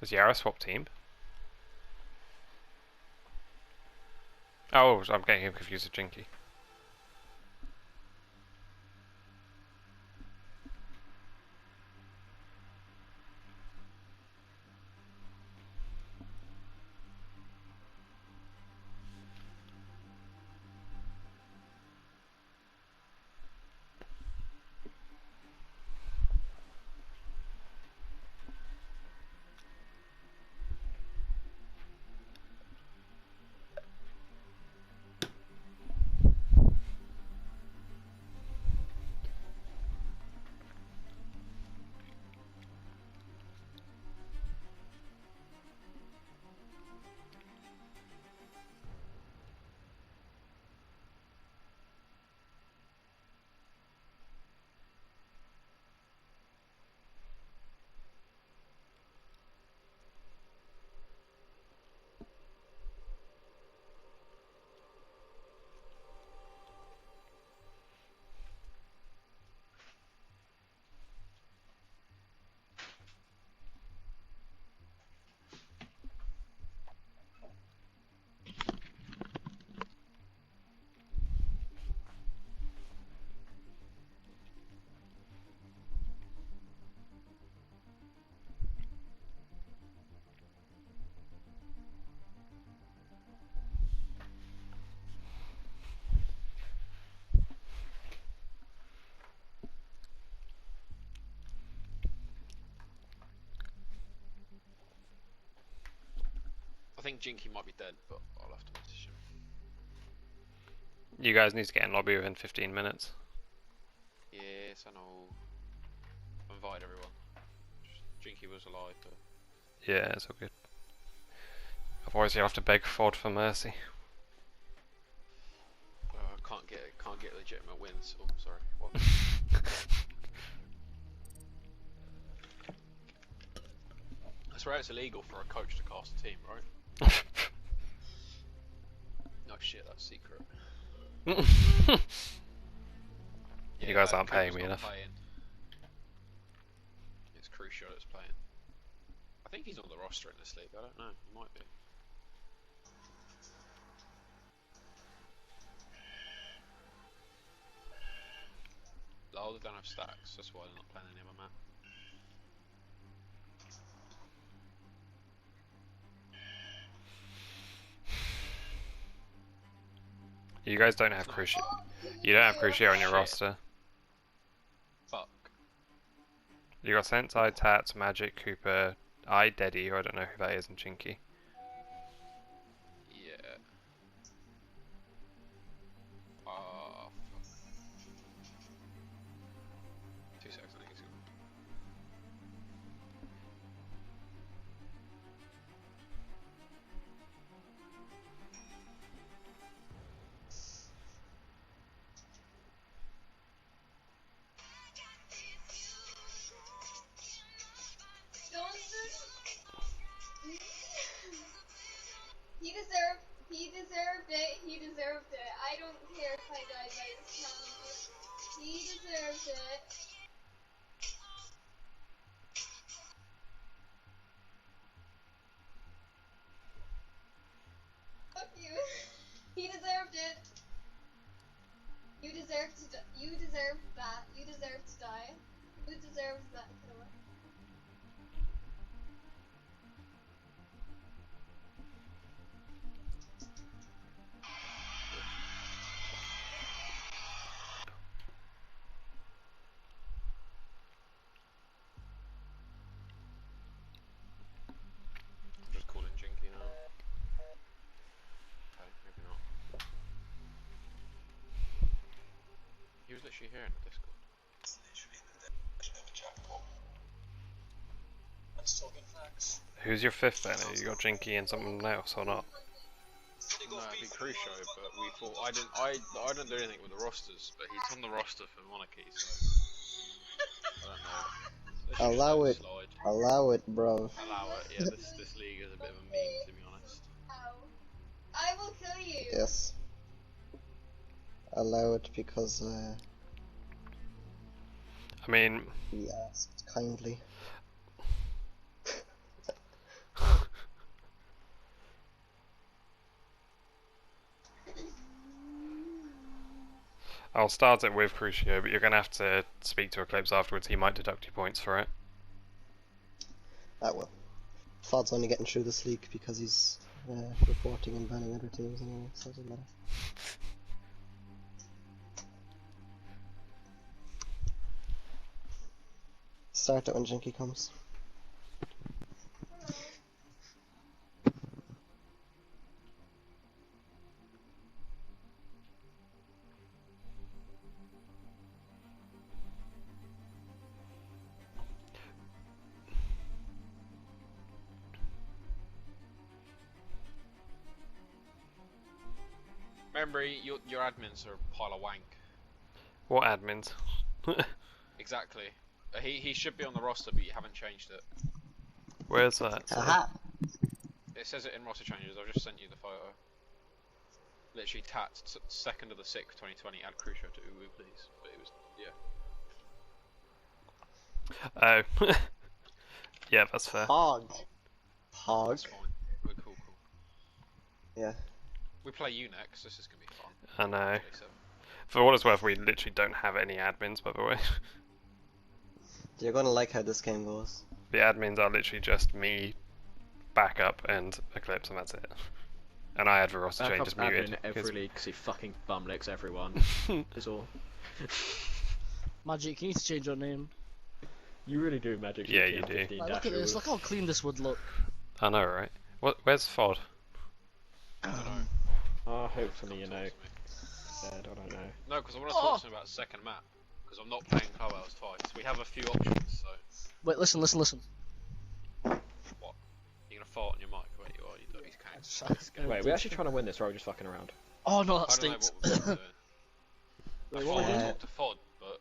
Has Yara swapped team? Oh, I'm getting him confused with Jinky. I think Jinky might be dead, but I'll have to message him. You guys need to get in lobby within 15 minutes. Yes, I know. Invite everyone. Jinky was alive, but... Yeah, it's all good. Otherwise you'll have to beg Ford for mercy. can't get legitimate wins. Oh, sorry. What? I swear it's illegal for a coach to cast a team, right? No shit, that's secret. You guys aren't paying me enough. Playing. It's Crucial that's playing. I think he's on the roster in this league. I don't know. He might be. Lol, they don't have stacks. That's why they're not playing any of my map. You guys don't have Crucio. You don't have Crucio on your roster. Fuck. You got Sensei, Tats, Magic, Cooper, Deddy, who I don't know who that is, and Chinky. Yeah. Ah, fuck. 2 seconds, I think he's gone. He deserved it. He deserved it. I don't care if I died by his challenge. He deserved it. Fuck you. He deserved it. You deserve to. You deserve that. You deserve to die. Who deserves that killer? I'm just calling Jinky now. Okay, maybe not. He was literally here in the Discord. It's literally the definition of a jackpot. Let's talk in facts. Who's your fifth then? You got Jinky and someone else or not? No, it'd be Crucio, but we thought I don't do anything with the rosters, but he's on the roster for Monarchy, so I don't know. Allow it. Slide. Allow it, bro. Allow it. Yeah, this league is a bit of a meme, to be honest. Ow. I will kill you. Yes. Allow it because I mean, we asked kindly. I'll start it with Crucio, but you're going to have to speak to Eclipse afterwards. He might deduct you points for it. That will. Fod's only getting through this league because he's reporting and banning other teams anyway, so it doesn't matter. Start it when Jinky comes. Remember, your admins are a pile of wank. What admins? Exactly. He should be on the roster, but you haven't changed it. Where's that? Aha! It says it in roster changes. I've just sent you the photo. Literally, Tat, 2nd of the 6th, 2020. Add Crucio to Uwu, please. But it was Oh. Yeah, that's fair. Hog! Hog? That's fine. We're cool. Yeah. We play you next. This is gonna be fun. I know. Okay, so- For what it's worth, we literally don't have any admins, by the way. You're gonna like how this game goes. The admins are literally just me, backup, and Eclipse, and that's it. And I had the roster changes muted. in every league because he fucking bumlicks everyone. Is all. Magic, you need to change your name. You really do, Magic. Yeah, you do. Like, look at this, look how clean this would look. I know, right? Where's Fod? I don't know. Hopefully you know. I don't know. No, because I want to talk to him about second map. Because I'm not playing Clubhouse twice. We have a few options, so. Wait, listen. What? You're gonna fart on your mic? Wait, you are. You don't. You can't. Wait, we're actually trying to win this, or are we just fucking around? Oh no, that I don't know stinks. what we're doing. I Wait, thought what we are we talked to Fod, but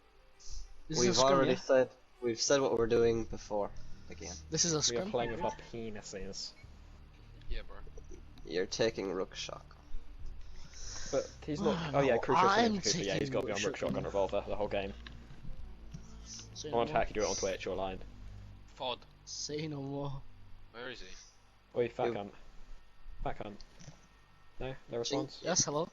This We've is a scrim, already yeah? we've said what we're doing before. Again. This is a We are scrim. playing with our penises. yeah, bro. You're taking Rook Shock. But he's not. Oh yeah, Crucio's I'm but yeah, he's got to be on taking Rook Shotgun Revolver the whole game. Say I no want to more. hack you do it on Twitch or line. Fod, Say no more. where is he? Oi, fat You. cunt. Fat cunt. No? No response? Yes, hello.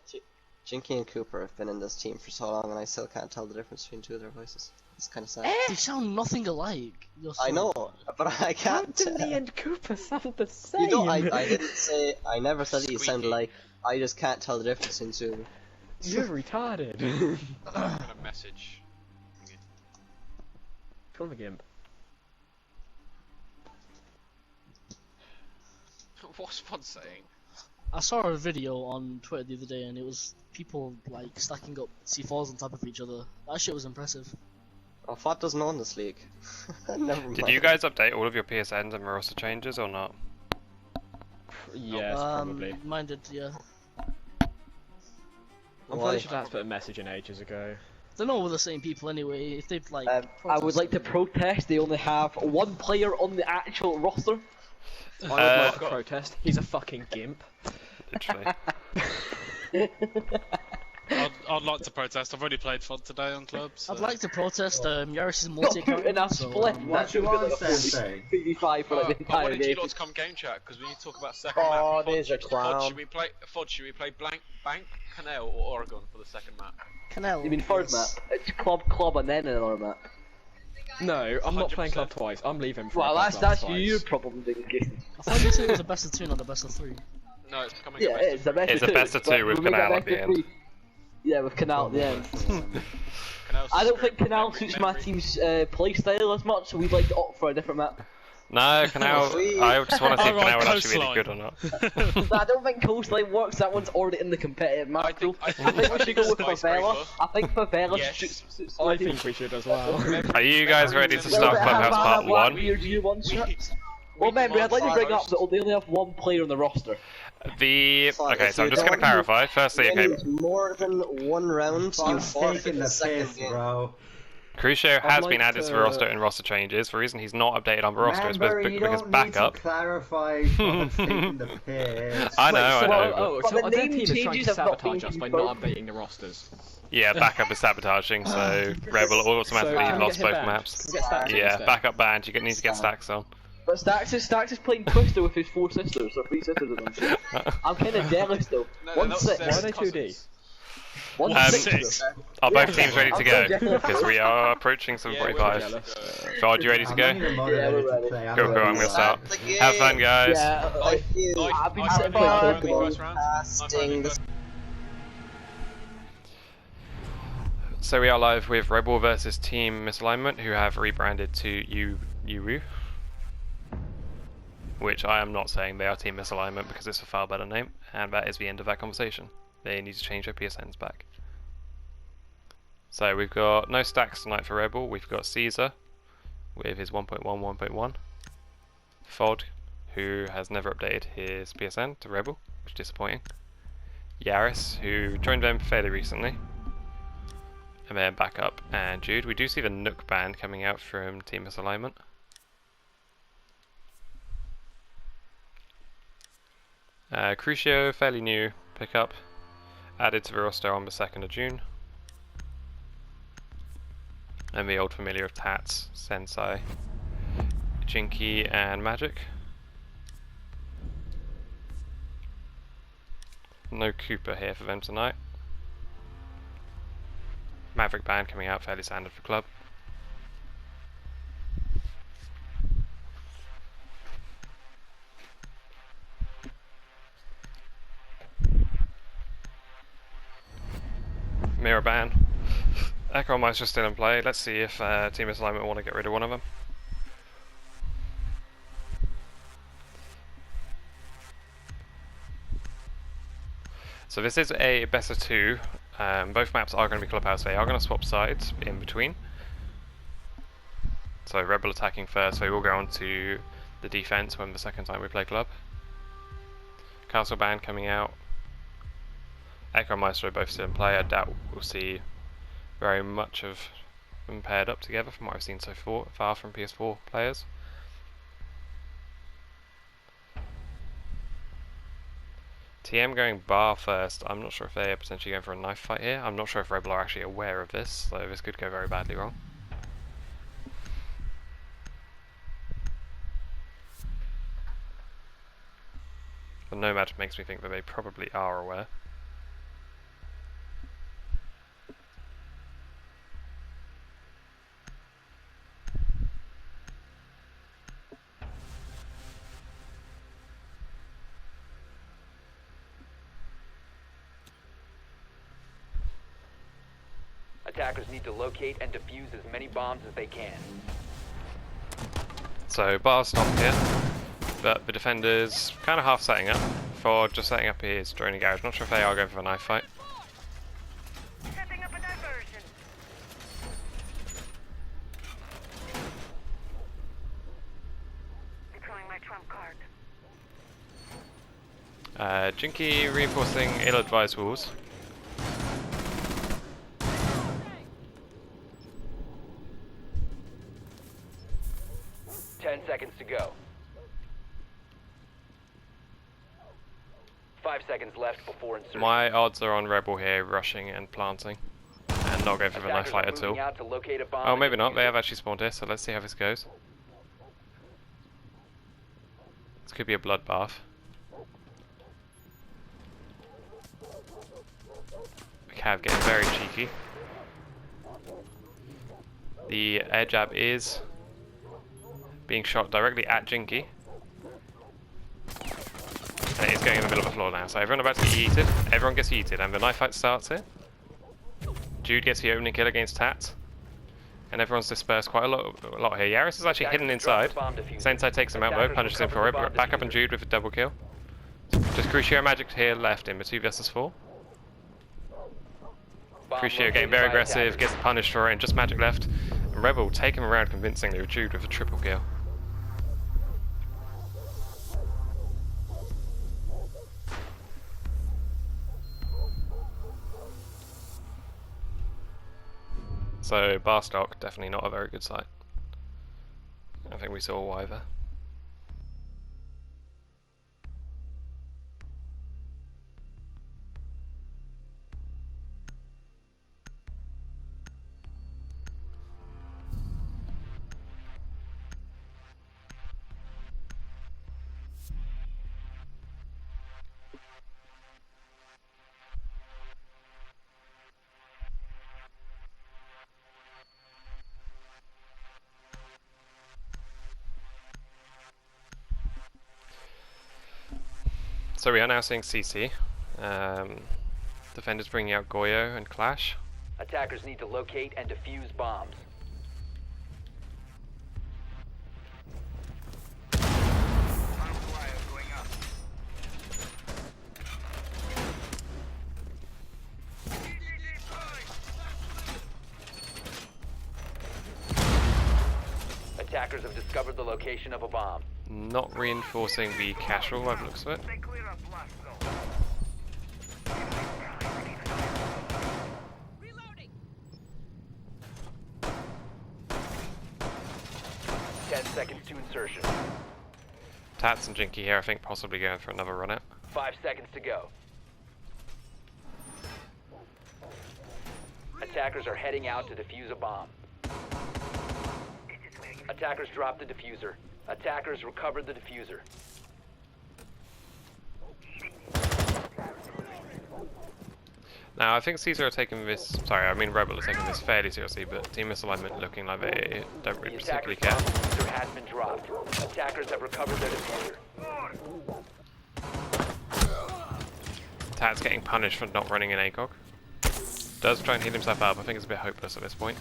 Jinky and Cooper have been in this team for so long and I still can't tell the difference between two of their voices. It's kind of sad. They sound nothing alike. You're I so- know, but I can't tell. and Cooper sound the same? You know, I didn't say, I never said that you sound Squeaky. like, I just can't tell the difference between two. You're retarded. I'm gonna message. Call him a gimp. What's Fod saying? I saw a video on Twitter the other day, and it was people like stacking up C4s on top of each other. That shit was impressive. Oh, Fod doesn't own this league. Never mind. Did you guys update all of your PSNs and roster changes or not? Yes, probably. Mine did, yeah. I'm Why? pretty sure that's put a message in ages ago. They're not all the same people anyway. If they've like. I would like to protest they only have one player on the actual roster. I would like to protest. He's a fucking gimp. Literally. I'd like to protest. I've already played FOD today on clubs. So. I'd like to protest Yaris's Not multi-account. putting a split. So, That should be like a 40-55 for like the I entire wanted you game. lot to come game chat because we need to talk about second Oh, map. there's a clown. Should we play Bank, Canal, or Oregon for the second map? Canal. You mean third map? It's club, and then another map. No, I'm not playing 100%. club twice. I'm leaving for Well, a that's twice. your problem, Dinky. I thought you said it was a best of 2, not a best of 3. No, it's becoming Yeah, a best it's a best It's of a two. best of two but with we'll make Canal a at the best of end. three. Yeah, with Canal at the end. Canal's I don't think script, Canal memory- suits my memory- team's playstyle as much, so we'd like to opt for a different map. No, Canal. I just want to see if Alright, Canal would actually be coastline. any good or not. I don't think Coastline works, that one's already in the competitive map. I think I think we should go with Favela. Skyscraper. I think Favela Yes. suits I my team. think we should as well. Are you guys ready to Well, start Well, Clubhouse have Part Black 1? Beard you one shot. We Well, remember, I'd like to bring up host. that they only have one player on the roster. Okay, so I'm If you just going to don't clarify. Firstly, okay, win more than one round, you forfeit the second game. bro. Crucio has like been added to the to- roster in roster changes. The reason he's not updated on the roster is Remember, because you because don't backup. need to clarify for taking the piss. I know, I know. Oh, But so the their name team is trying changes to have not sabotage been us by confirmed. not updating the rosters. Yeah, backup is sabotaging, so Rebel automatically So, can we lost get both him banned? maps. Can we get Stacks Yeah, instead? backup banned. You need to get stacks on. But Stacks is playing Twister with his 4 sisters, or 3 sisters or some shit. I'm kinda jealous though. No, One not six. Why are they cousins. 2D? Are both teams ready to go? Because we are approaching 7:45. Ford, you ready to I'm go? not even motivated to play. I'm Cool, ready. I'm gonna start. That's the Have fun, game. guys. Yeah, thank you. I've been Have playing fun. first round. Casting the So we are live with Rebel versus Team Misalignment, who have rebranded to Uwu. Which I am not saying, they are Team Misalignment because it's a far better name, and that is the end of that conversation. They need to change their PSNs back. So we've got no stacks tonight for Rebel. We've got Caesar with his 1.1, 1.1. Fod, who has never updated his PSN to Rebel, which is disappointing. Yaris, who joined them fairly recently. And then Backup and Jude. We do see the Nook band coming out from Team Misalignment. Crucio, fairly new pickup, added to the roster on the 2nd of June. And the old familiar of Tats, Sensei, Jinky and Magic. No Cooper here for them tonight. Maverick band coming out, fairly standard for club. Mirror ban. Echo still in play. Let's see if Team Misalignment want to get rid of one of them. So this is a best of 2. Both maps are going to be Clubhouse. They are going to swap sides in between. So Rebel attacking first, they will go on to the defense when the second time we play club. Castle band coming out. Echo and Maestro both still in play. I doubt we'll see very much of them paired up together from what I've seen so far from PS4 players. TM going bar first. I'm not sure if they are potentially going for a knife fight here. I'm not sure if Rebel are actually aware of this, so this could go very badly wrong. The Nomad makes me think that they probably are aware. Attackers need to locate and defuse as many bombs as they can. So bar stopped here, but the defenders kind of half setting up. For just setting up his droning garage. Not sure if they are going for a knife fight. Setting up a diversion. Deploying my trump card. Jinky reinforcing ill-advised walls. Seconds to go. 5 seconds left before insertion. My odds are on Rebel here rushing and planting and not going for the knife fight at all. Oh, maybe not. They have actually spawned here, so let's see how this goes. This could be a bloodbath. Cav getting very cheeky. The air jab is being shot directly at Jinky. And it is going in the middle of the floor now, so everyone about to get yeeted. Everyone gets yeeted, and the knife fight starts here. Jude gets the opening kill against Tat. And everyone's dispersed quite a lot here. Yaris is actually hidden inside. Sensei takes him out though, punishes him for it. Back up and Jude with a double kill. Just Crucio Magic here left in the 2 vs 4. Crucio getting very aggressive, gets punished for it, and just Magic left. And Rebel take him around convincingly with Jude with a triple kill. So Barstock, definitely not a very good sight. I think we saw why there. So we are now seeing CC. Defenders bringing out Goyo and Clash. Attackers need to locate and defuse bombs. Attackers have discovered the location of a bomb. Not reinforcing the casual by the looks of it. 10 seconds to insertion. Tats and Jinky here, I think, possibly going for another run out. 5 seconds to go. Attackers are heading out to defuse a bomb. Attackers dropped the diffuser. Attackers recovered the diffuser. Now, I think Caesar are taking this, sorry, I mean Rebel are taking this fairly seriously, but Team Misalignment looking like they don't really particularly care. The diffuser has been dropped. Attackers have recovered their diffuser. Tat's getting punished for not running an ACOG. Does try and heal himself up, I think it's a bit hopeless at this point.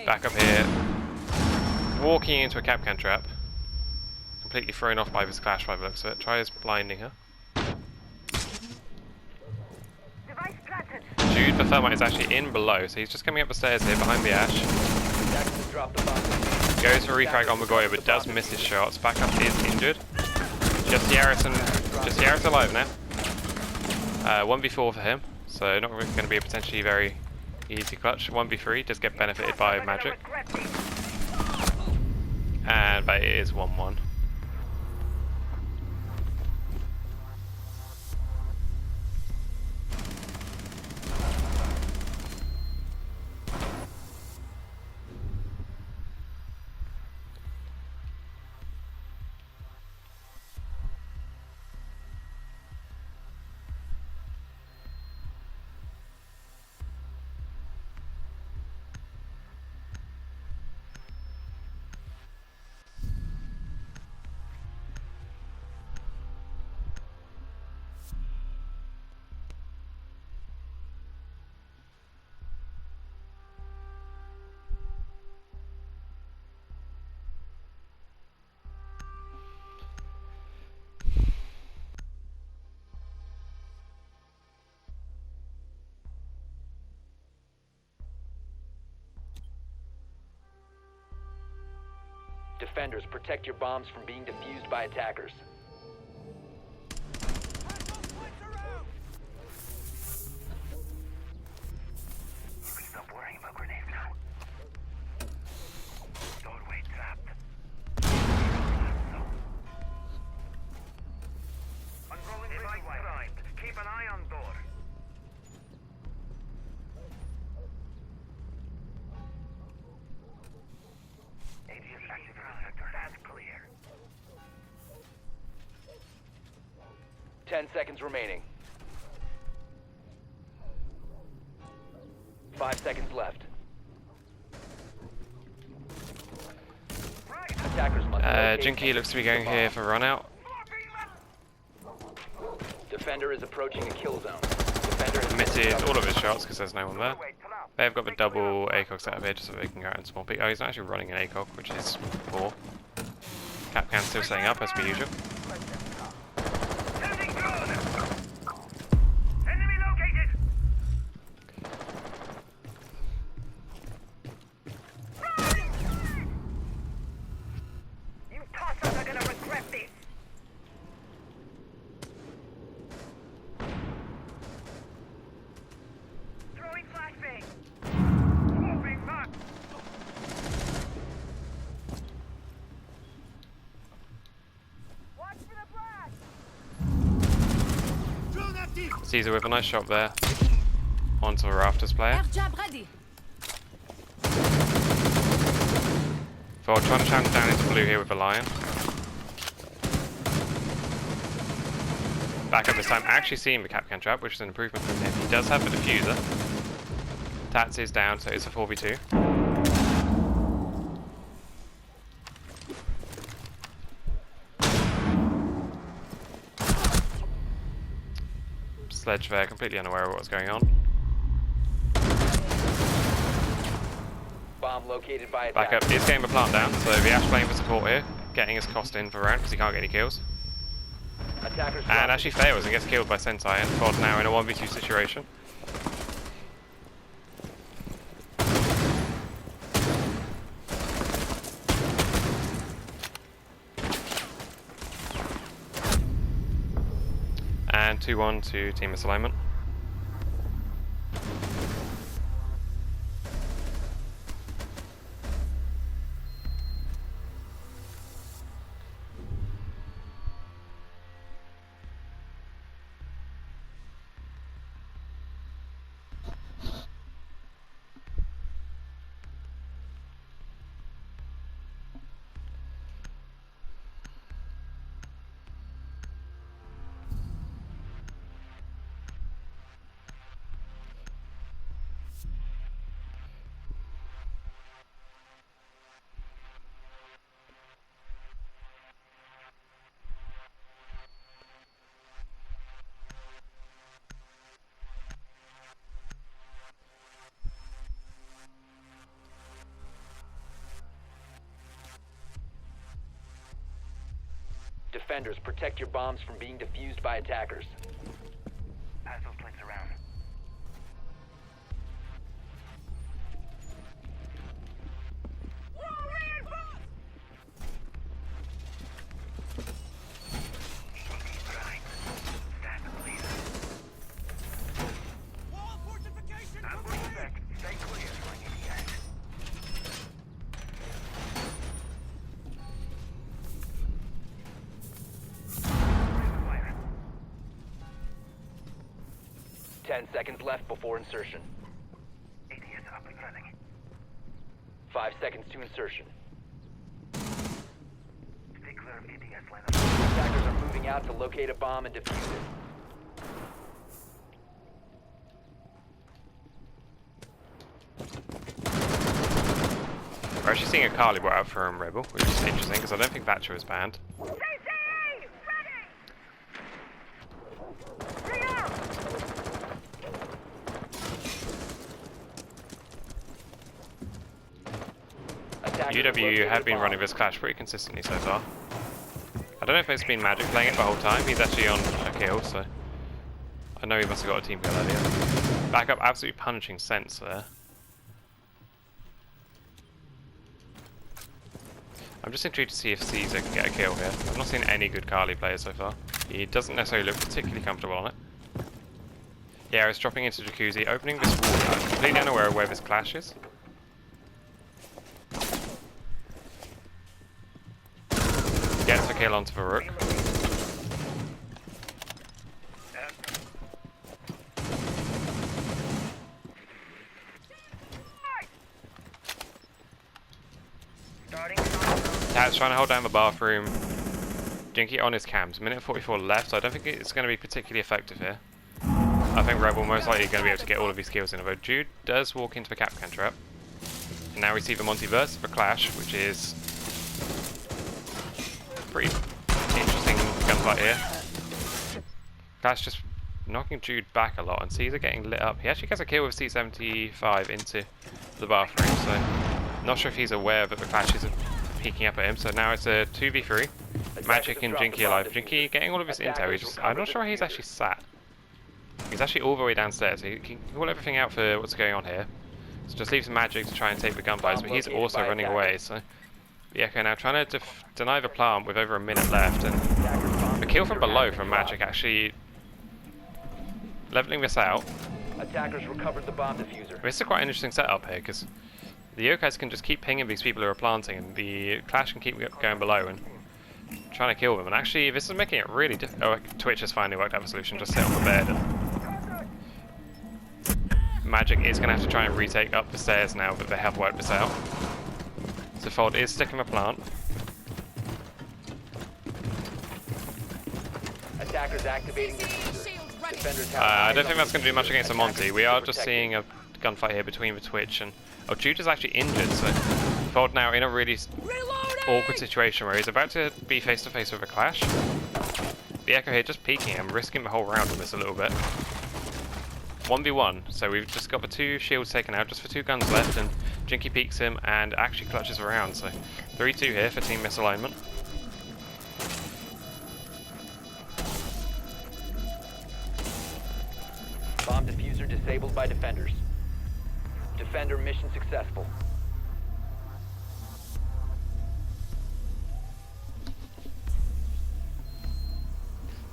Back up here. Walking into a Capcan trap. Completely thrown off by this Clash by the looks of it. Tries blinding her. Jude, the Thermite is actually in below, so he's just coming up the stairs here behind the Ash. Goes for refrag on Magoya, but does miss his shots. Backup is injured. Just Yaris alive now. 1v4 for him, so not really going to be a potentially very easy clutch. 1v3 does get benefited by magic. And but it is 1-1. Defenders, protect your bombs from being defused by attackers. You can stop worrying about grenades now. Doorway trapped. Unrolling device primed. Keep an eye on door. That's clear. 10 seconds remaining. 5 seconds left. Attackers must locate Jinky looks to be going here for run out. Defender is approaching a kill zone. Defender has Missed all of his shots because there's no one there. They've got the double ACOG set up here just so they can go out and small peek. Oh, he's not actually running an ACOG, which is poor. Capcan still setting up as per usual. Enemy located. You tossers are gonna regret this. Throwing flashbang. Moving back. Watch for the blast. Caesar with a nice shot there. Onto a Rafters player. For trying to challenge down into blue here with the Lion. Back up this time, actually seeing the Capcan trap, which is an improvement from him. He does have the diffuser. Tats is down, so it's a 4v2. ledge there, completely unaware of what's going on. Bomb located by Back up, is getting the plant down, so the Ash playing for support here, getting his cost in for a round because he can't get any kills. Attackers And actually fails and gets killed by Sentai, and Fod now in a 1v2 situation. And 2-1 to Team Misalignment. Defenders, protect your bombs from being defused by attackers. Pass those plates around. Stay clear, flying ADS. 10 seconds left before insertion. ADS up and running. 5 seconds to insertion. Stay clear of ADS line of Attackers are moving out to locate a bomb and defuse it. We're actually seeing a Kali brought out from Rebel, which is interesting because I don't think Thatcher was banned. UW have been running this clash pretty consistently so far. I don't know if it's been Magic playing it the whole time. He's actually on a kill, so I know he must have got a team kill earlier. Back up, absolutely punishing Sense there. I'm just intrigued to see if Caesar can get a kill here. I've not seen any good Kali players so far. He doesn't necessarily look particularly comfortable on it. Yeah, he's dropping into Jacuzzi, opening this wall. I'm completely unaware of where this clash is. Gets a kill onto the Rook. Tat's trying to hold down the bathroom. Jinky on his cams. Minute 44 left, so I don't think it's going to be particularly effective here. I think Rebel most likely going to be able to get all of his kills in, although Jude does walk into the Capcan trap. And now we see the Montyverse for Clash, which is pretty interesting gunfight here. Clash just knocking Jude back a lot, and Caesar getting lit up. He actually gets a kill with C75 into the bathroom, so not sure if he's aware that the Clash is peeking up at him. So now it's a 2v3. Magic and Jinky alive. Jinky getting all of his intel. I'm not sure where he's actually sat. He's actually all the way downstairs. He can call everything out for what's going on here. So just leaves Magic to try and take the gunfights, but he's also running away. So the Echo now trying to deny the plant with over a minute left, and the kill from below from Magic actually leveling this out. Attackers recovered the bomb diffuser. This is quite an interesting setup here because the Yokai can just keep pinging these people who are planting, and the Clash can keep going below and trying to kill them. And actually, this is making it really difficult. Oh, Twitch has finally worked out the solution. Just sit on the bed. And Magic is going to have to try and retake up the stairs now that they have worked this out. So Fold is sticking the plant. Attackers activating diffuser. Defenders have I don't think that's going to do much against the Monty. We are just seeing a gunfight here between the Twitch and... Oh, Jude is actually injured, so Fold now in a really awkward situation where he's about to be face to face with a Clash. The Echo here just peeking him, risking the whole round on this a little bit. 1v1. So we've just got the 2 shields taken out, just for 2 guns left, and Jinky peeks him and actually clutches around. So 3-2 here for Team Misalignment. Bomb diffuser disabled by defenders. Defender mission successful.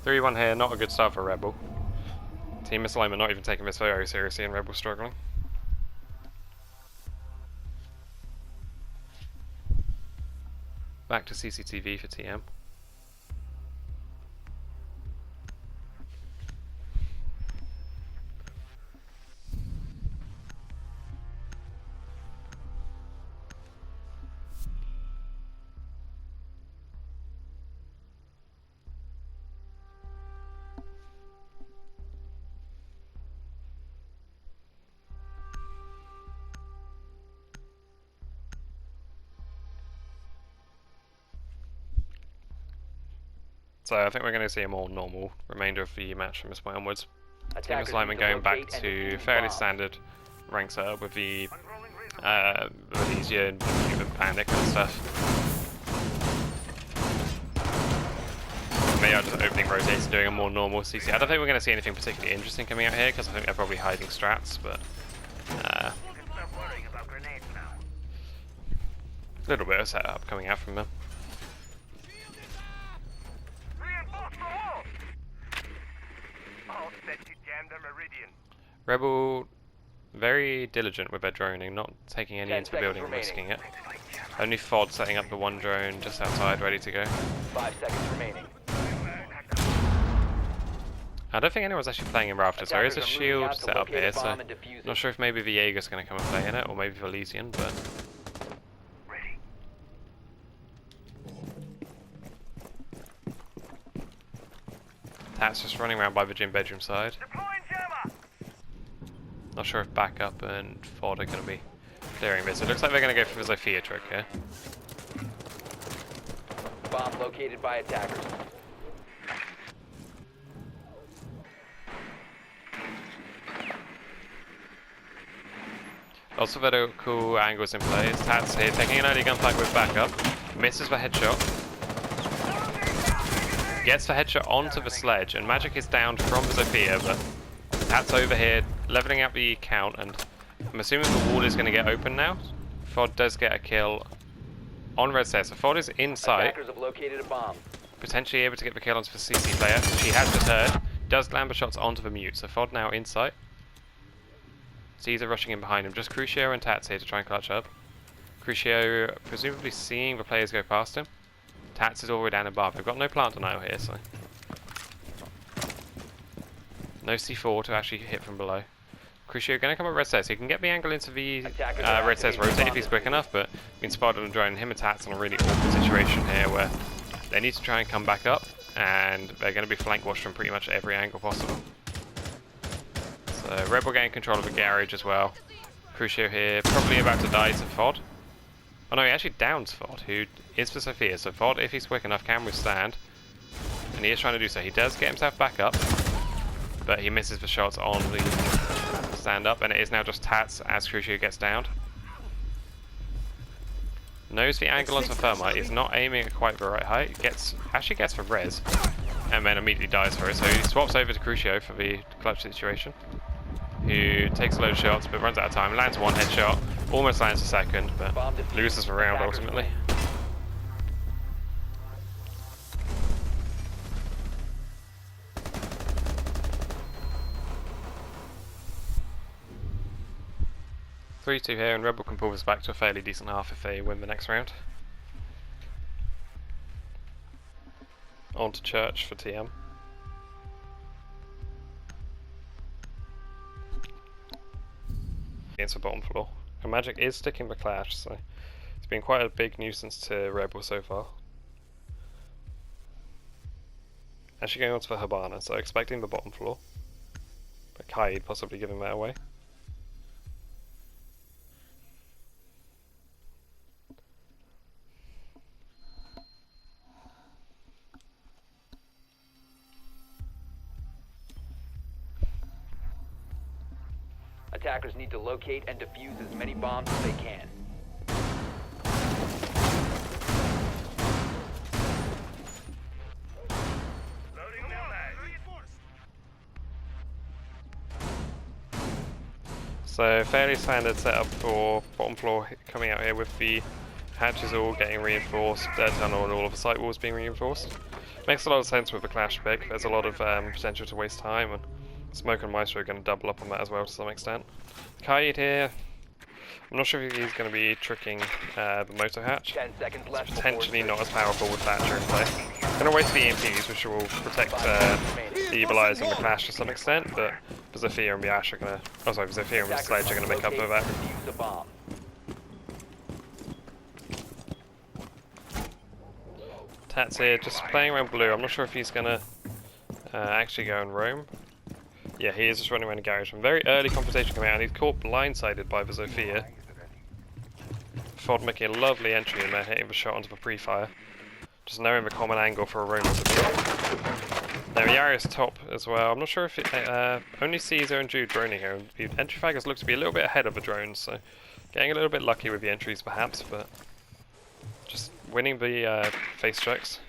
(3-1) here, not a good start for Rebel. Team Misalignment not even taking this very seriously, and Rebel struggling. Back to CCTV for TM. So I think we're going to see a more normal remainder of the match from this point onwards. Team Misalignment going back to fairly standard rank setup with the easier human panic and stuff. They are just opening rotates and doing a more normal CC. I don't think we're going to see anything particularly interesting coming out here because I think they're probably hiding strats, but a little bit of setup coming out from them. Rebel very diligent with their droning, not taking any into the building and risking it. Only FOD setting up the 1 drone just outside, ready to go. 5 seconds remaining. I don't think anyone's actually playing in Rafters. There is a shield set up here, so not sure if maybe the Jaeger's going to come and play in it, or maybe the Elysian, but... Tat's just running around by the gym bedroom side. Not sure if backup and FOD are going to be clearing this. It looks like they're going to go for the Zofia trick here. Bomb located by attackers. Lots of vertical angles in place. Tat's here taking an early gunfight with backup. Misses the headshot. Gets the headshot onto the sledge, and Magic is downed from the Zofia, but Tat's over here leveling out the count, and I'm assuming the wall is going to get open now. FOD does get a kill on red stairs, so FOD is in sight. Attackers have located a bomb. Potentially able to get the kill onto the CC player. She has just heard. Does land the shots onto the mute, so FOD now in sight. Caesar rushing in behind him. Just Crucio and Tats here to try and clutch up. Crucio presumably seeing the players go past him. Tats is all the way down above. They've got no plant denial here, so no C4 to actually hit from below. Crucio going to come up red stairs, so he can get the angle into the red stairs rotate if he's quick enough, but being spotted on the drone, him and Tats in a really awkward situation here where they need to try and come back up, and they're going to be flank washed from pretty much every angle possible. So Rebel getting control of the garage as well. Crucio here, probably about to die to FOD. Oh no, he actually downs FOD, who is for Zofia, so FOD, if he's quick enough, can withstand. And he is trying to do so. He does get himself back up, but he misses the shots on the stand-up, and it is now just Tats as Crucio gets downed. Knows the angle onto the thermite, is not aiming at quite the right height, actually gets the res, and then immediately dies for it, so he swaps over to Crucio for the clutch situation, who takes a load of shots but runs out of time, lands 1 headshot, almost lands a second, but loses the round ultimately. (3-2) here, and Rebel can pull this back to a fairly decent half if they win the next round. On to Church for TM. Against the bottom floor. And Magic is sticking the clash, so it's been quite a big nuisance to Rebel so far. Actually going on to the Habana, so expecting the bottom floor. But Kaid possibly giving that away. attackers need to locate and defuse as many bombs as they can. So fairly standard setup for bottom floor coming out here with the hatches all getting reinforced, dirt tunnel and all of the site walls being reinforced. Makes a lot of sense with the clash pick. There's a lot of potential to waste time, and Smoke and Maestro are going to double up on that as well to some extent. Kaid here, I'm not sure if he's going to be tricking the moto hatch. 10 seconds left. It's potentially not as powerful with Thatcher in play. Going to waste the EMPs, which will protect the Evilize and the Clash to some extent, but Zephyr and the Ash are going to... Oh sorry, Zephyr and the Sledge are going to make up for that. Defuse the bomb. Tats here, just playing around blue. I'm not sure if he's going to actually go and roam. Yeah, he is just running around the garage. From very early conversation coming out, and he's caught blindsided by the Zephyr. Ford making a lovely entry in there, hitting the shot onto the pre-fire. Just knowing the common angle for a roam would be. Now Yari's top as well. I'm not sure if it, only Caesar and Jude droning here. The entry fraggers look to be a little bit ahead of the drones, so getting a little bit lucky with the entries perhaps, but just winning the face checks.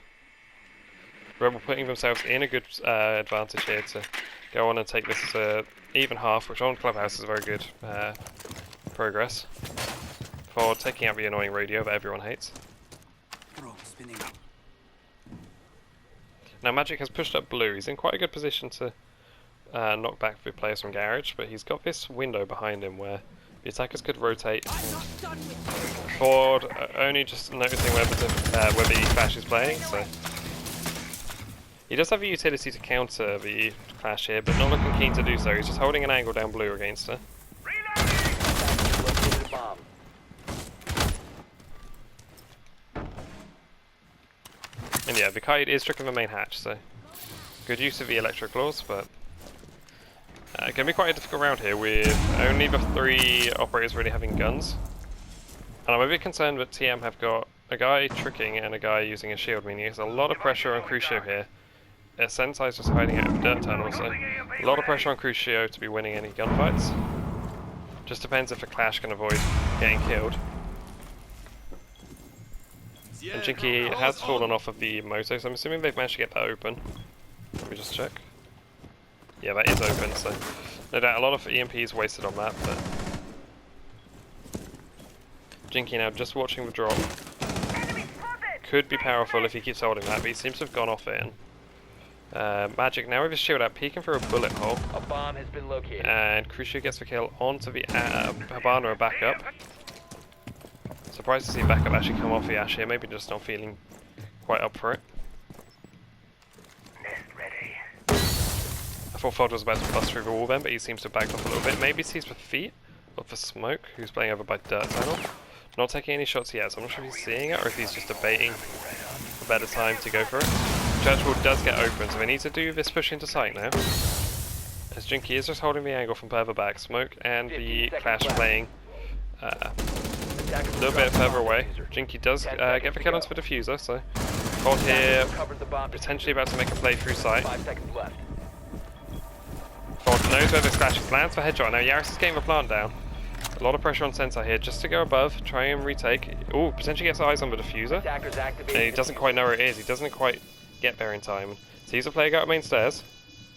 Rebel putting themselves in a good advantage here to go on and take this as a even half, which on Clubhouse is very good progress for taking out the annoying radio that everyone hates. Now Magic has pushed up blue. He's in quite a good position to knock back the players from garage, but he's got this window behind him where the attackers could rotate. Ford only just noticing where the Clash is playing, so he does have the utility to counter the Clash here, but not looking keen to do so. He's just holding an angle down blue against her. And yeah, the Kaid is tricking the main hatch, so good use of the electric claws, but it can be quite a difficult round here with only the 3 operators really having guns. And I'm a bit concerned that TM have got a guy tricking and a guy using a shield, meaning there's a lot of pressure on Crucio here. Sensei's just hiding out of the dirt tunnel, so a lot of pressure on Crucio to be winning any gunfights. Just depends if the Clash can avoid getting killed. And Jinky has fallen off of the moto, so I'm assuming they've managed to get that open. Let me just check. Yeah, that is open, so no doubt a lot of EMPs wasted on that, but Jinky now just watching the drop. Could be powerful if he keeps holding that, but he seems to have gone off it. Magic now with his shield out, peeking through a bullet hole. A bomb has been located. And Crucio gets the kill onto the Habana backup. Surprised to see backup actually come off the Ash here, maybe just not feeling quite up for it. I thought Fod was about to bust through the wall then, but he seems to have backed off a little bit. Maybe sees the feet of the Smoke, who's playing over by dirt tunnel. Not taking any shots yet, so I'm not sure if he's seeing it or if he's just debating a better time to go for it. Church Wall does get open, so we need to do this push into sight now. As Jinky is just holding the angle from further back. Smoke and the Clash playing a little bit further away. Jinky does get the kill onto the diffuser, so Fod here potentially about to make a play through sight. 5 seconds left. Fod knows where this Clash is, lands for headshot. Now Yaris is getting the plant down. A lot of pressure on Sensei here just to go above, try and retake. Ooh, potentially gets eyes on the diffuser. And he doesn't quite know where it is, he doesn't quite get there in time. Sees a player go up main stairs,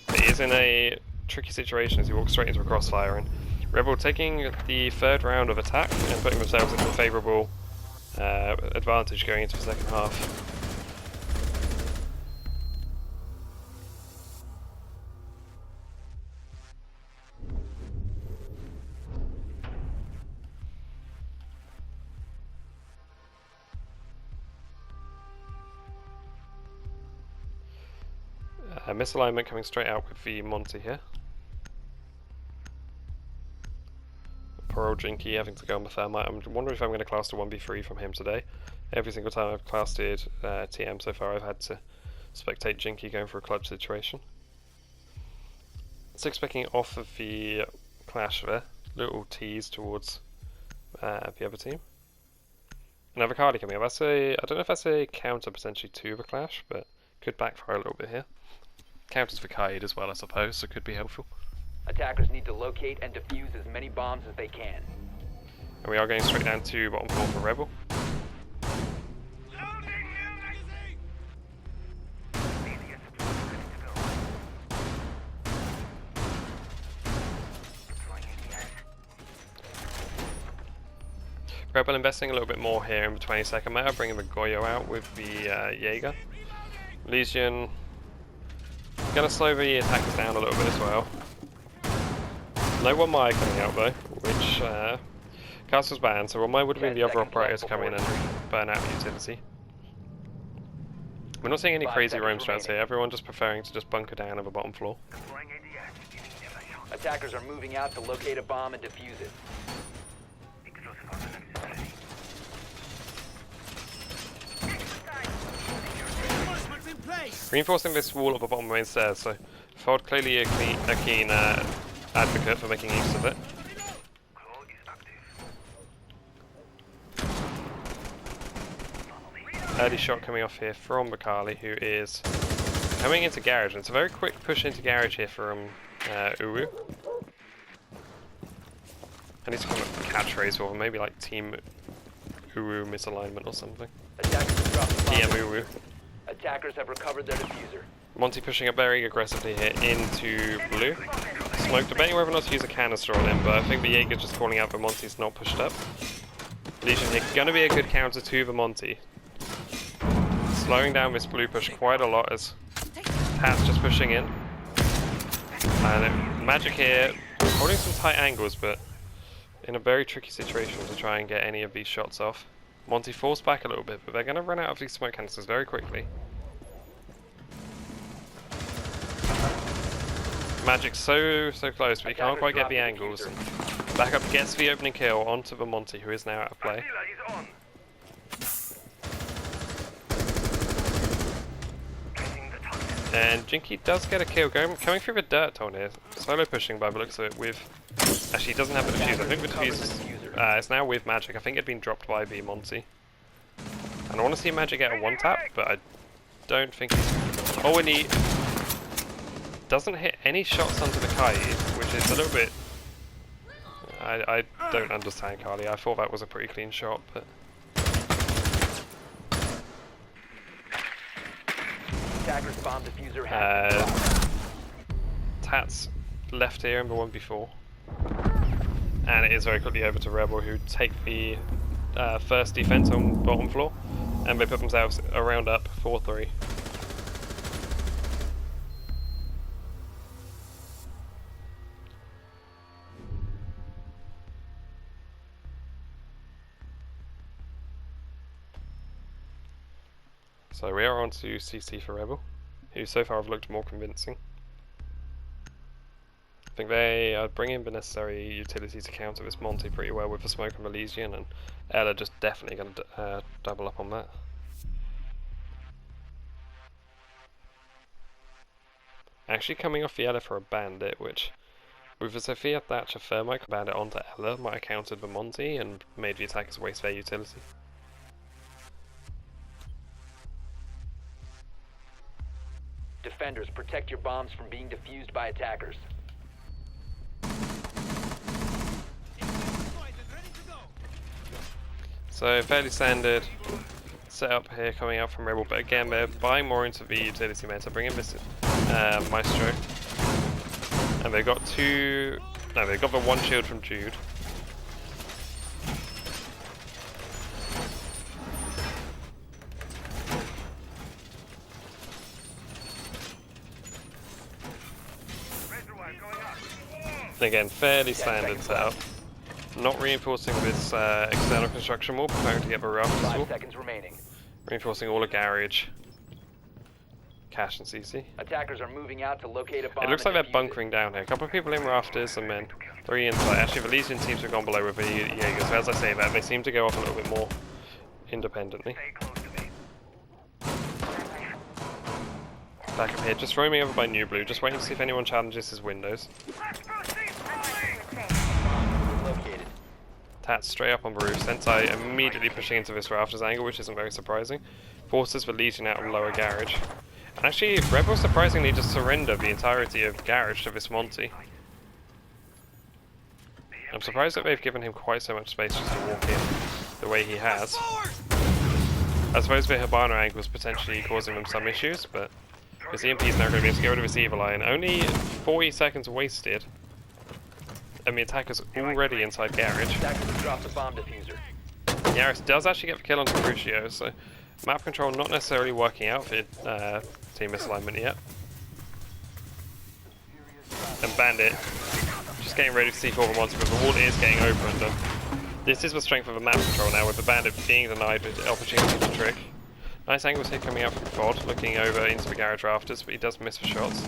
but he is in a tricky situation as he walks straight into a crossfire. And Rebel taking the 3rd round of attack and putting themselves into a favourable advantage going into the second half. Misalignment coming straight out with the Monty here. Poor old Jinky having to go on the Thermite. I'm wondering if I'm going to class the 1v3 from him today. Every single time I've casted TM so far, I've had to spectate Jinky going for a clutch situation. 6 picking off of the Clash there. Little tease towards the other team. Another Cardi coming up. That's I don't know if that's a counter potentially to the Clash, but could backfire a little bit here. Counters for Kaid as well, I suppose, so could be helpful. Attackers need to locate and defuse as many bombs as they can. And we are going straight down to bottom floor for Rebel. Rebel investing a little bit more here in the 22nd meta, bringing the Goyo out with the Jaeger. Legion gonna slow the attackers down a little bit as well. No 1 coming out though, which Castle's banned, so 1 would have been the other operators to come in and burn out the utility. We're not seeing any crazy roam strats here, everyone just preferring to just bunker down on the bottom floor. Attackers are moving out to locate a bomb and defuse it. Reinforcing this wall at the bottom main stairs, so Ford clearly a keen advocate for making use of it. Early shot coming off here from Bakali, who is coming into garage, and it's a very quick push into garage here from Uru. I need to come up with a catchphrase or maybe like Team Uru Misalignment or something. TM Uru. Attackers have recovered their diffuser. Monty pushing up very aggressively here into blue. Smoke, debating whether or not to use a canister on him, but I think the Jaeger's just calling out that Monty's not pushed up. Legion here, gonna be a good counter to the Monty. Slowing down this blue push quite a lot as Pat's just pushing in. And Magic here, holding some tight angles, but in a very tricky situation to try and get any of these shots off. Monty falls back a little bit, but they're going to run out of these smoke canisters very quickly. Magic's so close, but he can't quite get the angles. Backup gets the opening kill onto the Monty, who is now out of play. And Jinky does get a kill coming through the dirt tunnel here. Solo pushing by the looks of it with... Actually, he doesn't have the diffuser. I think the diffuser is now with Magic. I think it'd been dropped by the Monty. And I want to see Magic get a 1-tap, but I don't think he's... Oh, and he doesn't hit any shots onto the Kai, which is a little bit... I don't understand Kali. I thought that was a pretty clean shot, but... Attacker's bomb diffuser has Tats left here in the 1v4. And it is very quickly over to Rebel, who take the first defense on bottom floor, and they put themselves around up 4-3. So we are on to CC for Rebel, who so far have looked more convincing. I think they are bringing the necessary utility to counter this Monty pretty well with the smoke and the Legion, and Ella just definitely going to double up on that. Actually coming off the Ella for a Bandit, which with the Sophia Thatcher Thermite Bandit onto Ella might have countered the Monty and made the attackers waste their utility. Defenders, protect your bombs from being defused by attackers. So fairly standard setup here coming out from Rebel, but again they're buying more into the utility meta, bringing this Maestro. And they've got they've got the 1 shield from Jude. Again, fairly standard setup. Not reinforcing this external construction wall, preparing to get the rafters wall. 5 seconds remaining. Reinforcing all the garage, cache and CC. Attackers are moving out to locate a bomb. It looks like they're bunkering down here. A couple of people in rafters and then 3 inside. Actually, the Legion seems to have gone below with the Jaeger, so as I say that, they seem to go off a little bit more independently. Back up here, just roaming over by New Blue, just waiting to see if anyone challenges his windows. Tats straight up on the roof, Sentai immediately pushing into this rafters angle, which isn't very surprising. Forces the Legion out of lower garage. And actually, Rebel surprisingly just surrender the entirety of garage to this Monty. I'm surprised that they've given him quite so much space just to walk in the way he has. I suppose the Hibana angle is potentially causing them some issues, but his EMP is now going to be able to get rid of his Evil Eye, and only 40 seconds wasted, and the attacker's already inside Garage. Drop the bomb diffuser. Yaris does actually get the kill onto Crucio, so map control not necessarily working out for Team Misalignment yet. And Bandit just getting ready to C4 for monster, but the wall is getting opened. And this is the strength of the map control now, with the Bandit being denied the opportunity to trick. Nice angles here coming out from Fod, looking over into the garage rafters, but he does miss the shots.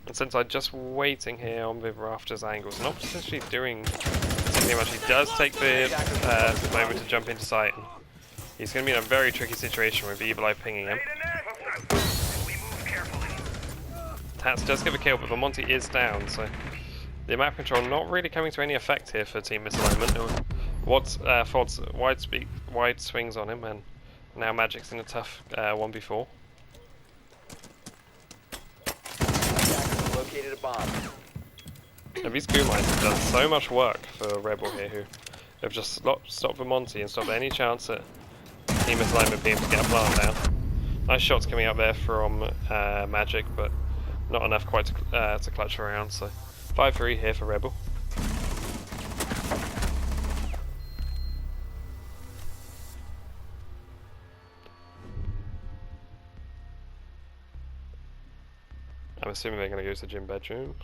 And since I'm just waiting here on the rafters angles, not potentially doing something much, he does take the moment to jump into sight. And he's going to be in a very tricky situation with Evil Eye pinging him. Tats does get the kill, but the Monty is down, so the map control not really coming to any effect here for Team Misalignment. What's Fod's wide swings on him, and now Magic's in a tough 1v4. Located a bomb. And these goo mines have done so much work for Rebel here, who have just stopped the Monty and stopped any chance at Team Misalignment being able to get a plant down. Nice shots coming out there from Magic, but not enough quite to clutch around, so 5-3 here for Rebel. I'm assuming they're going to go to the gym bedroom.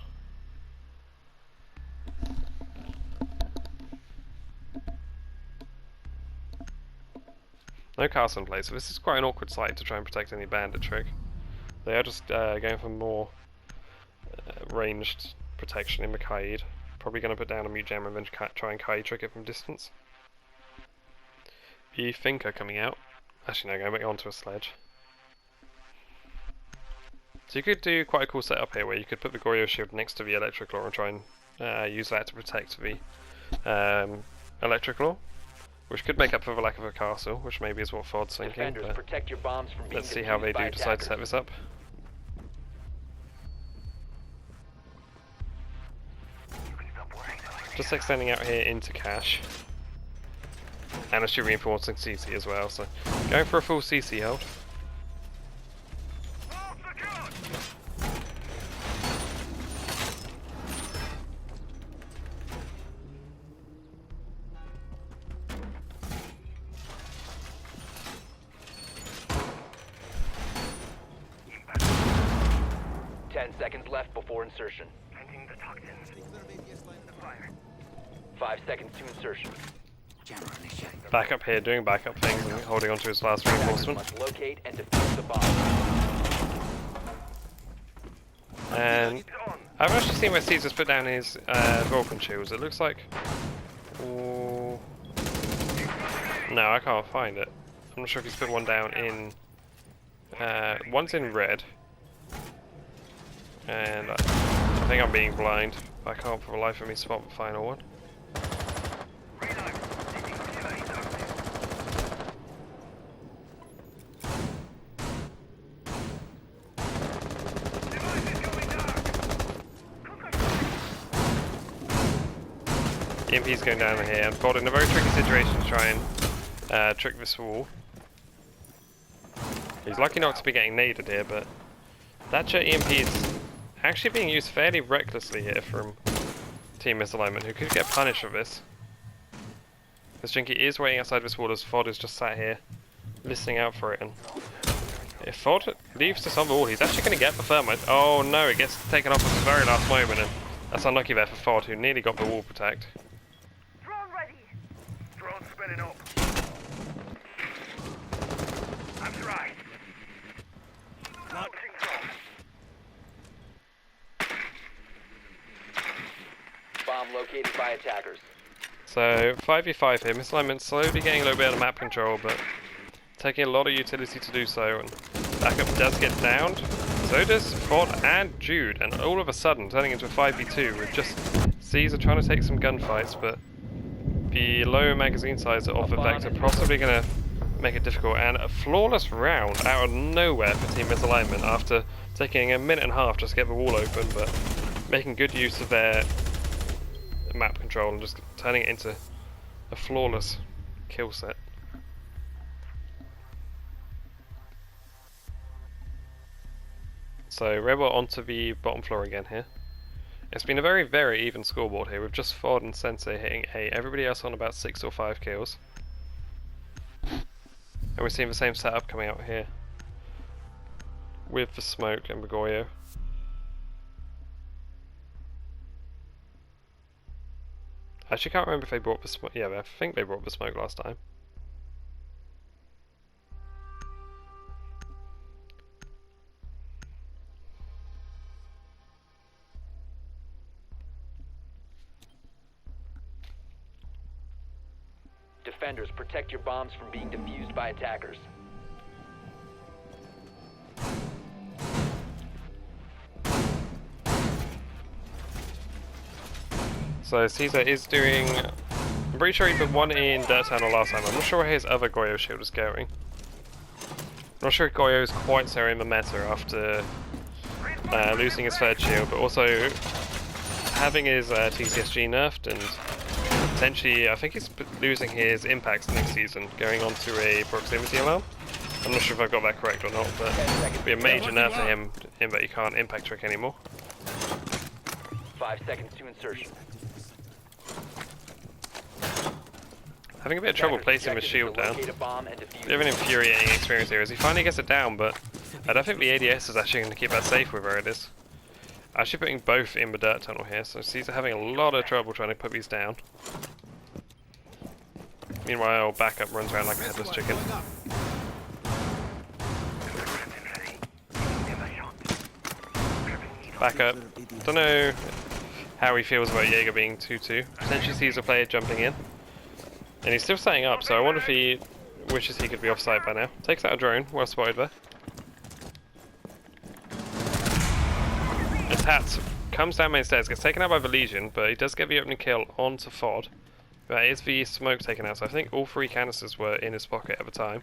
No castle in place, so this is quite an awkward site to try and protect any bandit trick. They are just going for more ranged protection in the Kaid. Probably going to put down a mute jammer and then try and Kaid trick it from distance. The Thinker coming out. Actually no, going back onto a sledge. So you could do quite a cool setup here where you could put the Goryo shield next to the Electric Law and try and use that to protect the Electric Law, which could make up for the lack of a castle, which maybe is what Fod's thinking, but protect your bombs from being let's see how they do decide to set this up. Just extending out here into Cache, and actually reinforcing CC as well, so going for a full CC hold. Seconds left before insertion. 5 seconds to insertion. Back up here, doing backup things and holding on to his last reinforcement. Must locate and defuse the bomb. And I've actually seen where Caesar's put down his Vulcan shields. It looks like... Ooh. No, I can't find it. I'm not sure if he's put one down in... one's in red. And I think I'm being blind. I can't for the life of me spot the final one. EMP's going down here, and Fod in a very tricky situation to try and trick this wall. He's lucky not to be getting naded here, but that jet EMP is actually being used fairly recklessly here from Team Misalignment, who could get punished for this. Because Jinky is waiting outside this wall as Fod is just sat here listening out for it, and if Fod leaves this on the wall, he's actually going to get the thermite. Oh no, it gets taken off at the very last moment, and that's unlucky there for Fod, who nearly got the wall protect. Drone ready. Drone spinning up. That's right. Launching drone. Bomb located by attackers. So 5v5 here, Misalignment slowly getting a little bit of map control, but taking a lot of utility to do so, and backup does get downed. So does Fod and Jude, and all of a sudden turning into a 5v2 with just Caesar trying to take some gunfights, but the low magazine size of Effect are possibly going to make it difficult, and a flawless round out of nowhere for Team Misalignment after taking a minute and a half just to get the wall open, but making good use of their map control and just turning it into a flawless kill set. So Rebel onto the bottom floor again here. It's been a very, very even scoreboard here with just Ford and Sensei hitting 8, everybody else on about 6 or 5 kills. And we're seeing the same setup coming out here with the smoke and the Goyo. I actually can't remember if they brought the smoke. Yeah, I think they brought the smoke last time. Defenders, protect your bombs from being defused by attackers. So Caesar is doing... I'm pretty sure he put one in Dirt Tunnel last time. I'm not sure where his other Goyo shield is going. I'm not sure if Goyo is quite so in the meta after losing his third shield, but also having his TCSG nerfed and potentially, I think he's losing his impacts next season, going on to a proximity alarm. I'm not sure if I've got that correct or not, but it'd be a major nerf for him in that he can't impact trick anymore. 5 seconds to insertion. Having a bit of trouble placing his shield down. Bit of an infuriating experience here as he finally gets it down, but I don't think the ADS is actually going to keep that safe with where it is. Actually putting both in the dirt tunnel here, so Caesar having a lot of trouble trying to put these down. Meanwhile, backup runs around like a headless chicken. Backup, don't know how he feels about Jaeger being 2-2. Potentially Caesar player jumping in. And he's still setting up, so I wonder if he wishes he could be offside by now. Takes out a drone, well spotted there. Tats comes down main stairs, gets taken out by the Legion, but he does get the opening kill onto Fod. That is the smoke taken out, so I think all 3 canisters were in his pocket at the time.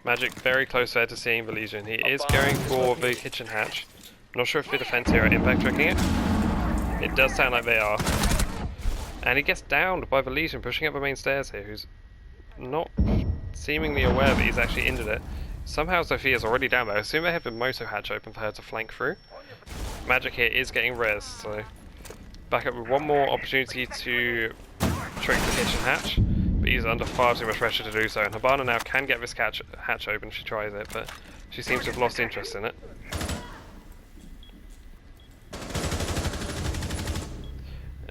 Magic very close there to seeing the Legion. He is going for the kitchen hatch. I'm not sure if the defense here are impact tricking it. It does sound like they are. And he gets downed by the Legion pushing up the main stairs here, who's not seemingly aware that he's actually injured it. Somehow Sophia's already down there. I assume they have the moto hatch open for her to flank through. Magic here is getting res, so back up with one more opportunity to trick the kitchen hatch, but he's under far too much pressure to do so. And Habana now can get this hatch open if she tries it, but she seems to have lost interest in it.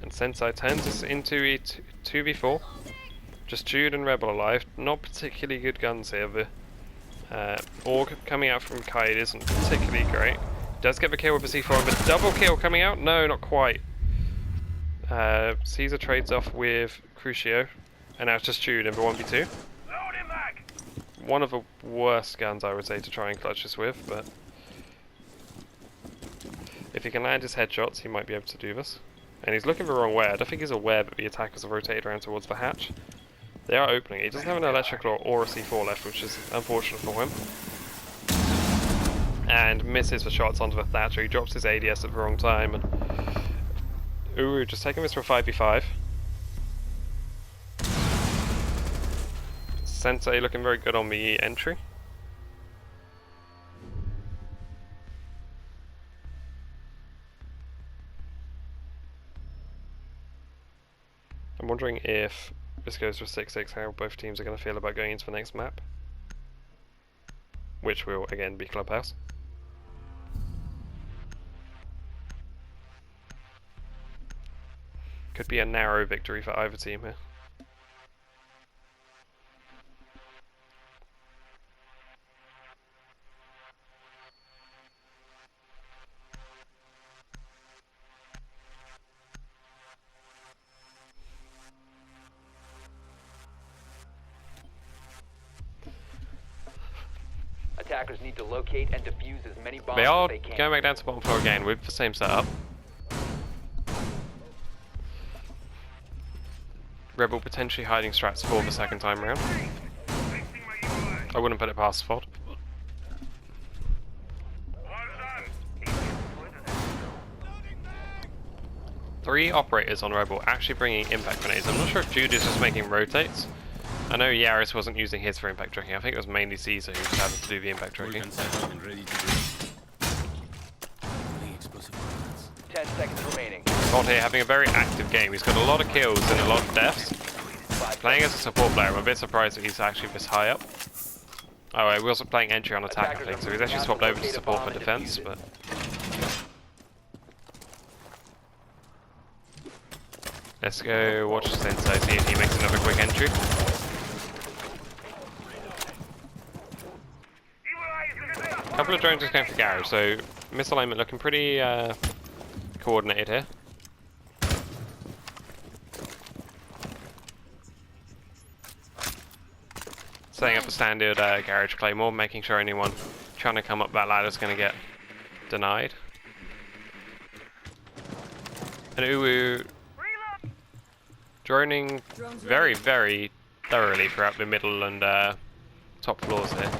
And Sensei turns this into a 2v4. Just Jude and Rebel alive. Not particularly good guns here. The Org coming out from Kaid isn't particularly great. Does get the kill with the C4, but double kill coming out? No, not quite. Caesar trades off with Crucio, and now it's just Jude in the 1v2. One of the worst guns I would say to try and clutch this with, but if he can land his headshots, he might be able to do this. And he's looking the wrong way. I don't think he's aware that the attackers have rotated around towards the hatch. They are opening. He doesn't have an electric claw or a C4 left, which is unfortunate for him. And misses the shots onto the Thatcher. He drops his ADS at the wrong time. And Uru just taking this for a 5v5. Sensei looking very good on the entry. I'm wondering if this goes for 6-6, how both teams are going to feel about going into the next map. Which will again be Clubhouse. Could be a narrow victory for either team here. Attackers need to locate and defuse as many bombs They are as they can. going back down to bottom floor again with the same setup. Rebel potentially hiding strats for the second time around. I wouldn't put it past Fod. 3 operators on Rebel actually bringing impact grenades. I'm not sure if Jude is just making rotates. I know Yaris wasn't using his for impact tracking. I think it was mainly Caesar who was having to do the impact tracking. 10 seconds remaining. Fod here having a very active game. He's got a lot of kills and a lot of deaths. Playing as a support player, I'm a bit surprised that he's actually this high up. Oh, he wasn't playing entry on attack, I think, so he's actually swapped over to support for defense, but... Let's go watch the Sensei, see if he makes another quick entry. A couple of drones just came for garage, so misalignment looking pretty coordinated here. Setting up a standard garage claymore, making sure anyone trying to come up that ladder is going to get denied. And Uwu droning very, very thoroughly throughout the middle and top floors here.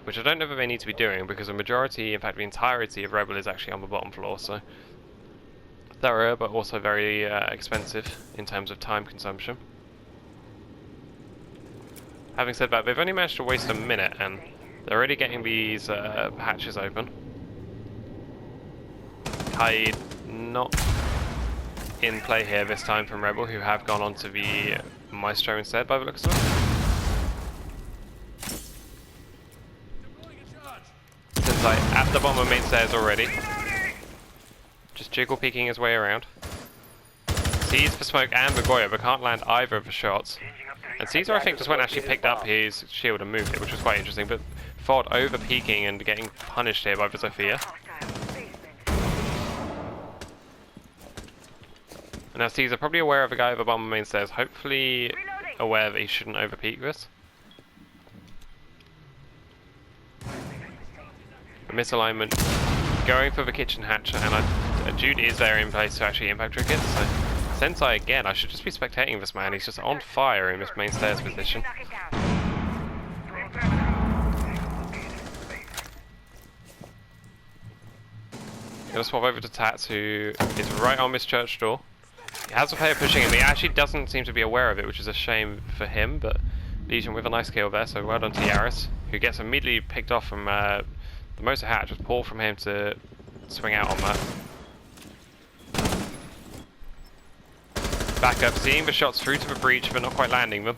Which I don't know if they need to be doing because the majority, in fact the entirety of Rebel is actually on the bottom floor, so thorough but also very expensive in terms of time consumption. Having said that, they've only managed to waste a minute and they're already getting these hatches open. Hyde not in play here this time from Rebel, who have gone on to the Maestro instead by the looks of it. Sensei at the bottom of main stairs already. Just jiggle peeking his way around. Sees for smoke and Begoya, but can't land either of the shots. And Caesar, I think, just went and actually picked up his shield and moved it, which was quite interesting, but Fod over peeking and getting punished here by the Sophia. And now Caesar probably aware of the guy at the bottom of main stairs, hopefully aware that he shouldn't over peek this. The misalignment going for the kitchen hatch, and Jude is there in place to actually impact trick it, so Sensei again, I should just be spectating this man, he's just on fire in this main stairs position. Gonna swap over to Tats, who is right on this church door. He has a player pushing him, he actually doesn't seem to be aware of it, which is a shame for him, but Legion with a nice kill there, so well done to Yaris, who gets immediately picked off from the Mosa hatch, with Paul from him to swing out on that. Back up, seeing the shots through to the breach, but not quite landing them.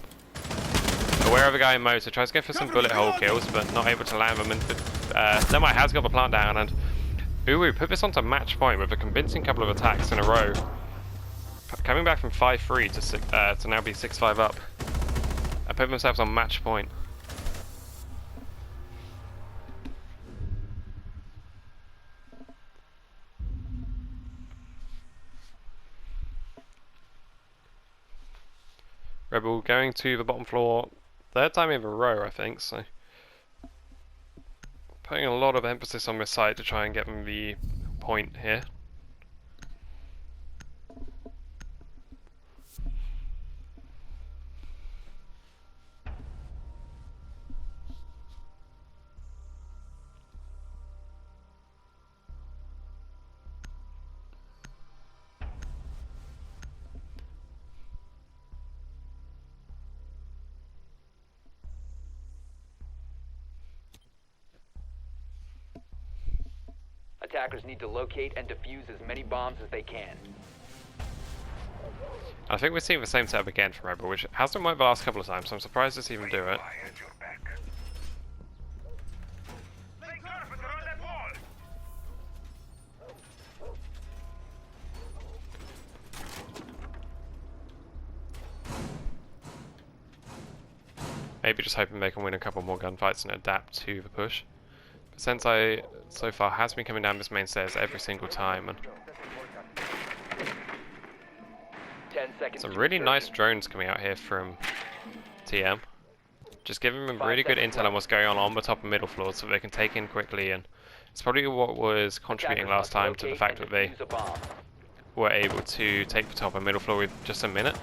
Aware of the guy in Mosa, tries to go for some bullet hole kills, but not able to land them, and Lemai has got the plant down, and Uwu put this onto match point with a convincing couple of attacks in a row. Coming back from 5-3 to now be 6-5 up. And put themselves on match point. Rebel going to the bottom floor, third time in a row I think, so putting a lot of emphasis on this side to try and get them the point here. Attackers need to locate and defuse as many bombs as they can. I think we're seeing the same setup again from Rebel, which hasn't worked the last couple of times, so I'm surprised to even do it. Maybe just hoping they can win a couple more gunfights and adapt to the push. But Sensei so far has been coming down this main stairs every single time, and 10 seconds. some really nice drones coming out here from TM. Just giving them really good intel on what's going on the top and middle floors so they can take in quickly, and it's probably what was contributing last time to the fact that they were able to take the top and middle floor with just a minute.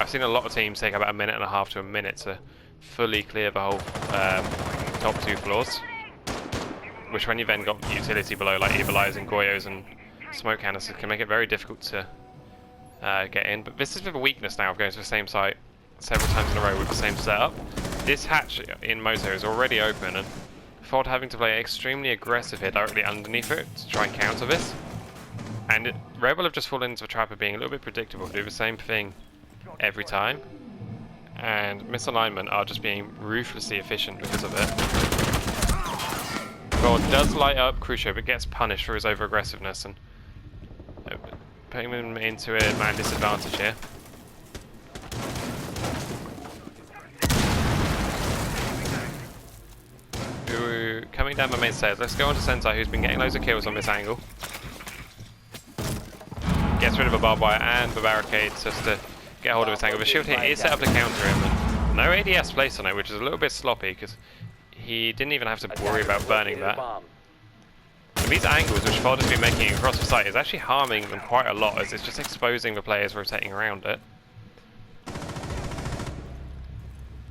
I've seen a lot of teams take about a minute and a half to a minute to fully clear the whole top 2 floors. Which when you then got utility below, like Evil Eyes and Goyos and smoke canisters, can make it very difficult to get in. But this is the weakness now of going to the same site several times in a row with the same setup. This hatch in Moto is already open, and Ford having to play extremely aggressive here directly underneath it to try and counter this. And Rebel have just fallen into the trap of being a little bit predictable, do the same thing every time. And Misalignment are just being ruthlessly efficient because of it. Ford does light up Crucio, but gets punished for his over-aggressiveness and putting him into a man disadvantage here. Ooh, coming down the main stairs. Let's go on to Sentai, who's been getting loads of kills on this angle. Gets rid of a barbed wire and the barricades just to get hold of his angle. The shield here is set up to counter him. And no ADS placed on it, which is a little bit sloppy because he didn't even have to worry about burning that. And these angles which Ford has been making across the site is actually harming them quite a lot, as it's just exposing the players rotating around it.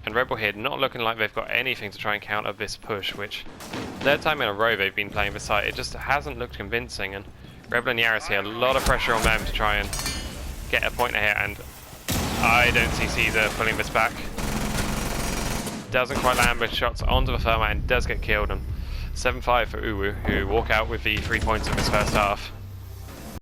And Rebel here not looking like they've got anything to try and counter this push, which third time in a row they've been playing this site. It just hasn't looked convincing, and Rebel and Yaris here, a lot of pressure on them to try and get a pointer here, and I don't see Caesar pulling this back. Doesn't quite land with shots onto the thermite and does get killed, and 7-5 for Uwu, who walk out with the 3 points of his first half.